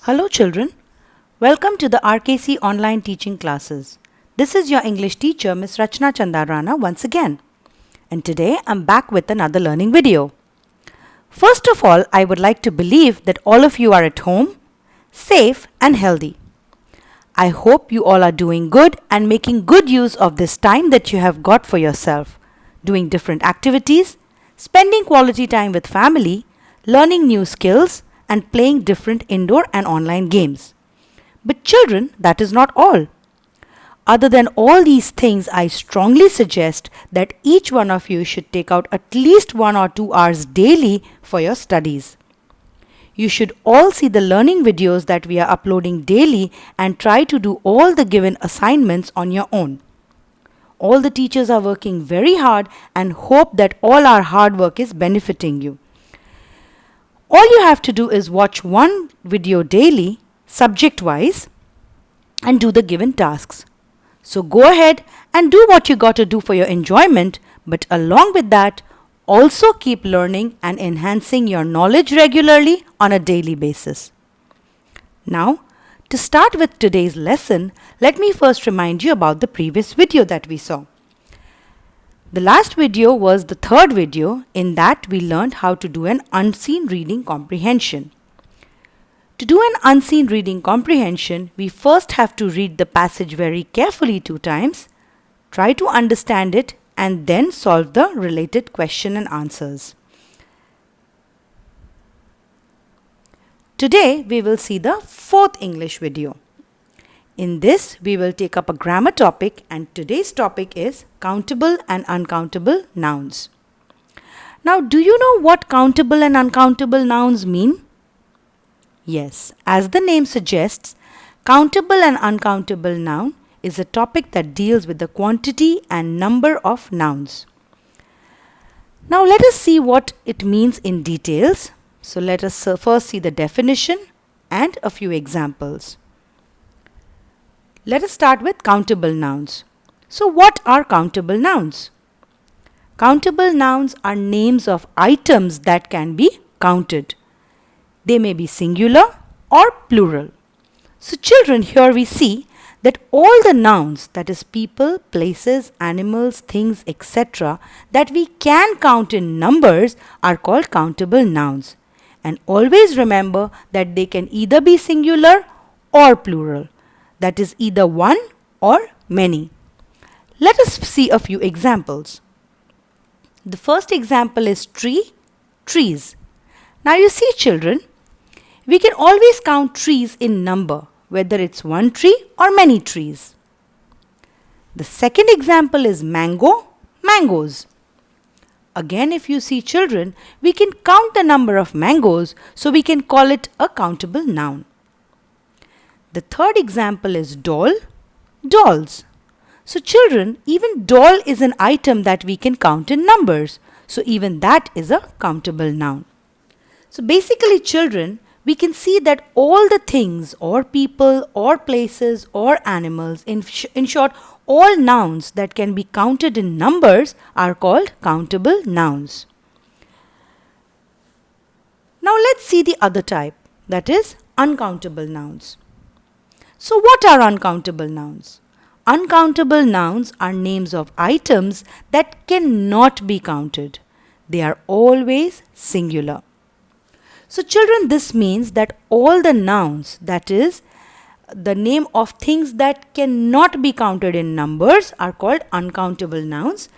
Hello children, welcome to the RKC online teaching classes. This is your English teacher Miss Rachna Chandarana once again. And today I'm back with another learning video. First of all, I would like to believe that all of you are at home, safe and healthy. I hope you all are doing good and making good use of this time that you have got for yourself, doing different activities, spending quality time with family, learning new skills, and playing different indoor and online games. But children, that is not all. Other than all these things, I strongly suggest that each one of you should take out at least 1 or 2 hours daily for your studies. You should all see the learning videos that we are uploading daily and try to do all the given assignments on your own. All the teachers are working very hard and hope that all our hard work is benefiting you. All you have to do is watch one video daily, subject-wise, and do the given tasks. So go ahead and do what you got to do for your enjoyment, but along with that, also keep learning and enhancing your knowledge regularly on a daily basis. Now, to start with today's lesson, let me first remind you about the previous video that we saw. The last video was the third video. In that we learned how to do an unseen reading comprehension. To do an unseen reading comprehension, we first have to read the passage very carefully 2 times, try to understand it and then solve the related question and answers. Today we will see the 4th English video. In this, we will take up a grammar topic and today's topic is countable and uncountable nouns. Now, do you know what countable and uncountable nouns mean? Yes, as the name suggests, countable and uncountable noun is a topic that deals with the quantity and number of nouns. Now, let us see what it means in details. So, let us first see the definition and a few examples. Let us start with countable nouns. So what are countable nouns? Countable nouns are names of items that can be counted. They may be singular or plural. So children, here we see that all the nouns, that is people, places, animals, things, etc., that we can count in numbers are called countable nouns. And always remember that they can either be singular or plural. That is either one or many. Let us see a few examples. The first example is tree, trees. Now you see children, we can always count trees in number, whether it's one tree or many trees. The second example is mango, mangoes. Again, if you see children, we can count the number of mangoes, so we can call it a countable noun. The third example is doll, dolls. So children, even doll is an item that we can count in numbers. So even that is a countable noun. So basically children, we can see that all the things or people or places or animals, in short, all nouns that can be counted in numbers are called countable nouns. Now let's see the other type, that is uncountable nouns. So what are uncountable nouns? Uncountable nouns are names of items that cannot be counted. They are always singular. So children, this means that all the nouns, that is the name of things that cannot be counted in numbers, are called uncountable nouns.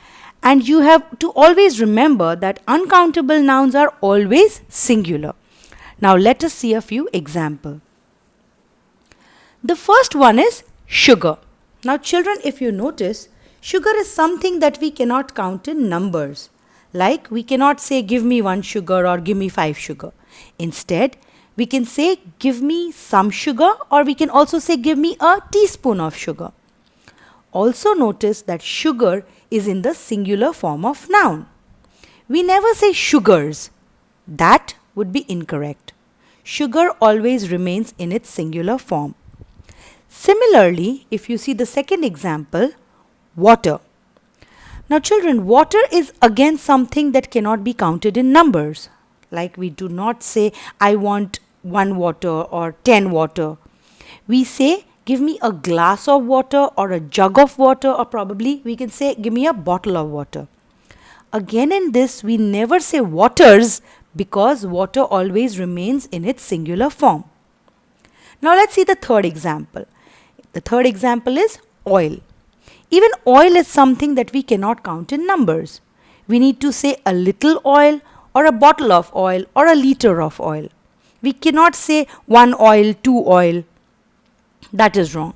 And you have to always remember that uncountable nouns are always singular. Now let us see a few examples. The first one is sugar. Now children, if you notice, sugar is something that we cannot count in numbers. Like we cannot say give me 1 sugar or give me 5 sugar. Instead, we can say give me some sugar, or we can also say give me a teaspoon of sugar. Also notice that sugar is in the singular form of noun. We never say sugars. That would be incorrect. Sugar always remains in its singular form. Similarly, if you see the second example, water. Now children, water is again something that cannot be counted in numbers. Like we do not say I want 1 water or 10 water. We say, give me a glass of water or a jug of water, or probably we can say, give me a bottle of water. Again, in this, we never say waters because water always remains in its singular form. Now, let's see the third example. The third example is oil. Even oil is something that we cannot count in numbers. We need to say a little oil or a bottle of oil or a liter of oil. We cannot say 1 oil, 2 oil. That is wrong.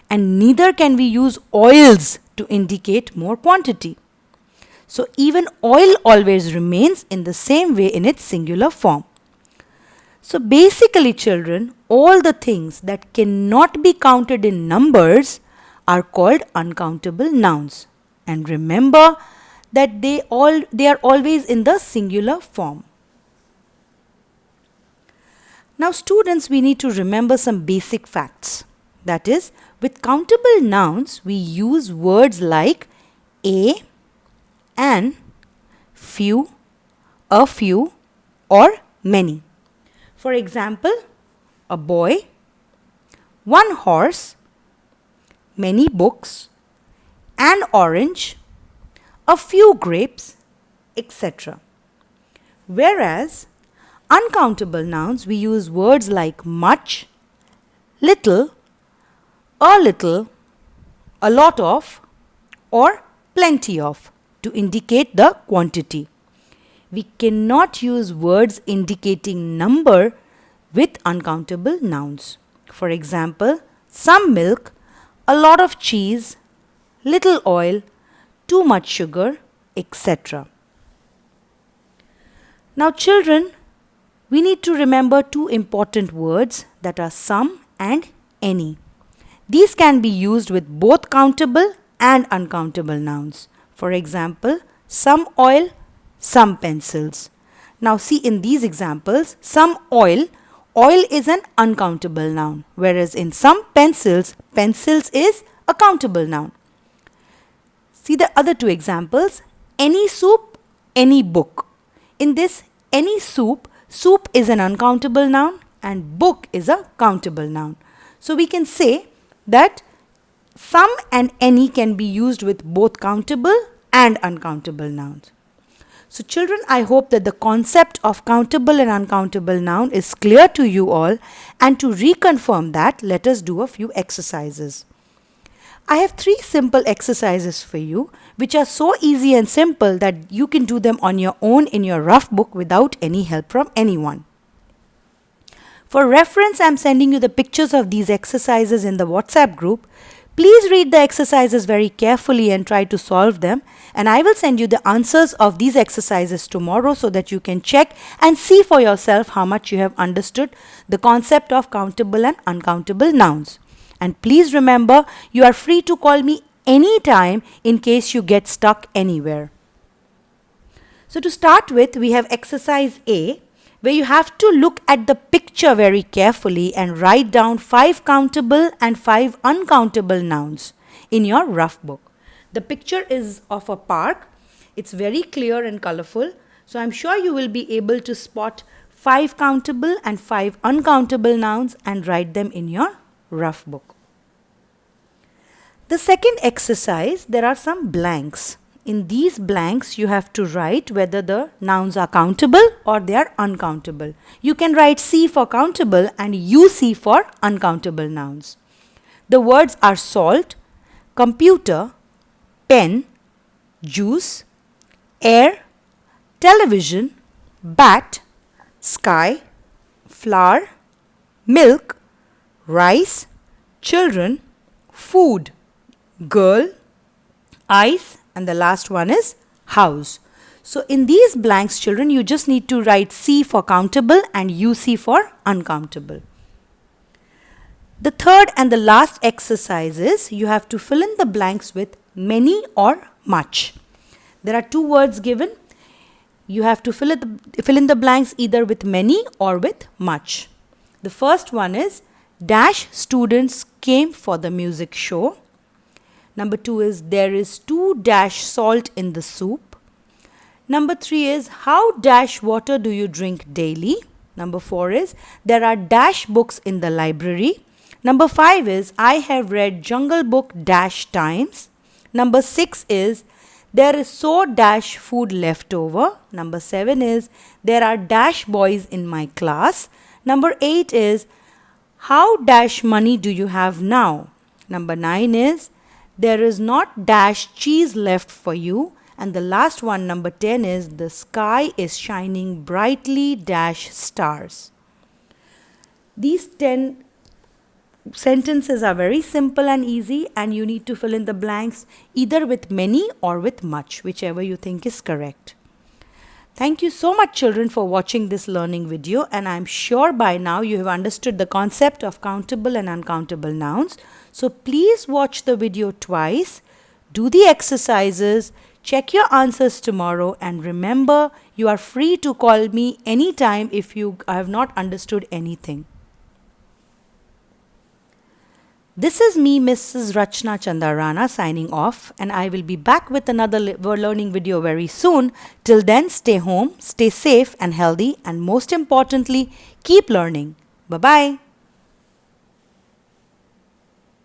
And neither can we use oils to indicate more quantity. So even oil always remains in the same way in its singular form. So basically, children, all the things that cannot be counted in numbers are called uncountable nouns. And remember that they are always in the singular form. Now students, we need to remember some basic facts. That is, with countable nouns, we use words like a, an, few, a few, or many. For example, a boy, 1 horse, many books, an orange, a few grapes, etc. Whereas, uncountable nouns, we use words like much, little, a lot of, or plenty of to indicate the quantity. We cannot use words indicating number with uncountable nouns. For example, some milk, a lot of cheese, little oil, too much sugar, etc. Now children, we need to remember 2 important words that are some and any. These can be used with both countable and uncountable nouns. For example, some oil, some pencils. Now see in these examples, some oil is an uncountable noun, whereas in some pencils is a countable noun. See the other 2 examples, any soup, any book. In this, any soup is an uncountable noun and book is a countable noun. So we can say that some and any can be used with both countable and uncountable nouns. So children, I hope that the concept of countable and uncountable noun is clear to you all, and to reconfirm that, let us do a few exercises. I have 3 simple exercises for you which are so easy and simple that you can do them on your own in your rough book without any help from anyone. For reference, I am sending you the pictures of these exercises in the WhatsApp group. Please read the exercises very carefully and try to solve them, and I will send you the answers of these exercises tomorrow so that you can check and see for yourself how much you have understood the concept of countable and uncountable nouns. And please remember, you are free to call me anytime in case you get stuck anywhere. So to start with, we have exercise A, where you have to look at the picture very carefully and write down 5 countable and 5 uncountable nouns in your rough book. The picture is of a park. It's very clear and colorful. So I'm sure you will be able to spot 5 countable and 5 uncountable nouns and write them in your rough book. The second exercise, there are some blanks. In these blanks, you have to write whether the nouns are countable or they are uncountable. You can write C for countable and UC for uncountable nouns. The words are salt, computer, pen, juice, air, television, bat, sky, flower, milk, rice, children, food, girl, ice, and the last one is house. So in these blanks, children, you just need to write C for countable and UC for uncountable. The third and the last exercise is you have to fill in the blanks with many or much. There are 2 words given. You have to fill in the blanks either with many or with much. The first one is dash students came for the music show. Number 2 is there is 2 dash salt in the soup. Number 3 is how dash water do you drink daily? Number 4 is there are dash books in the library. Number 5 is I have read Jungle Book dash times. Number 6 is there is so dash food left over. Number 7 is there are dash boys in my class. Number 8 is how dash money do you have now? Number 9 is there is not dash cheese left for you. And the last one, number 10, is the sky is shining brightly dash stars. These 10 sentences are very simple and easy, and you need to fill in the blanks either with many or with much, whichever you think is correct. Thank you so much, children, for watching this learning video, and I'm sure by now you have understood the concept of countable and uncountable nouns. So please watch the video twice, do the exercises, check your answers tomorrow, and remember, you are free to call me anytime if you have not understood anything. This is me, Mrs. Rachna Chandarana, signing off, and I will be back with another learning video very soon. Till then, stay home, stay safe and healthy, and most importantly, keep learning. Bye-bye.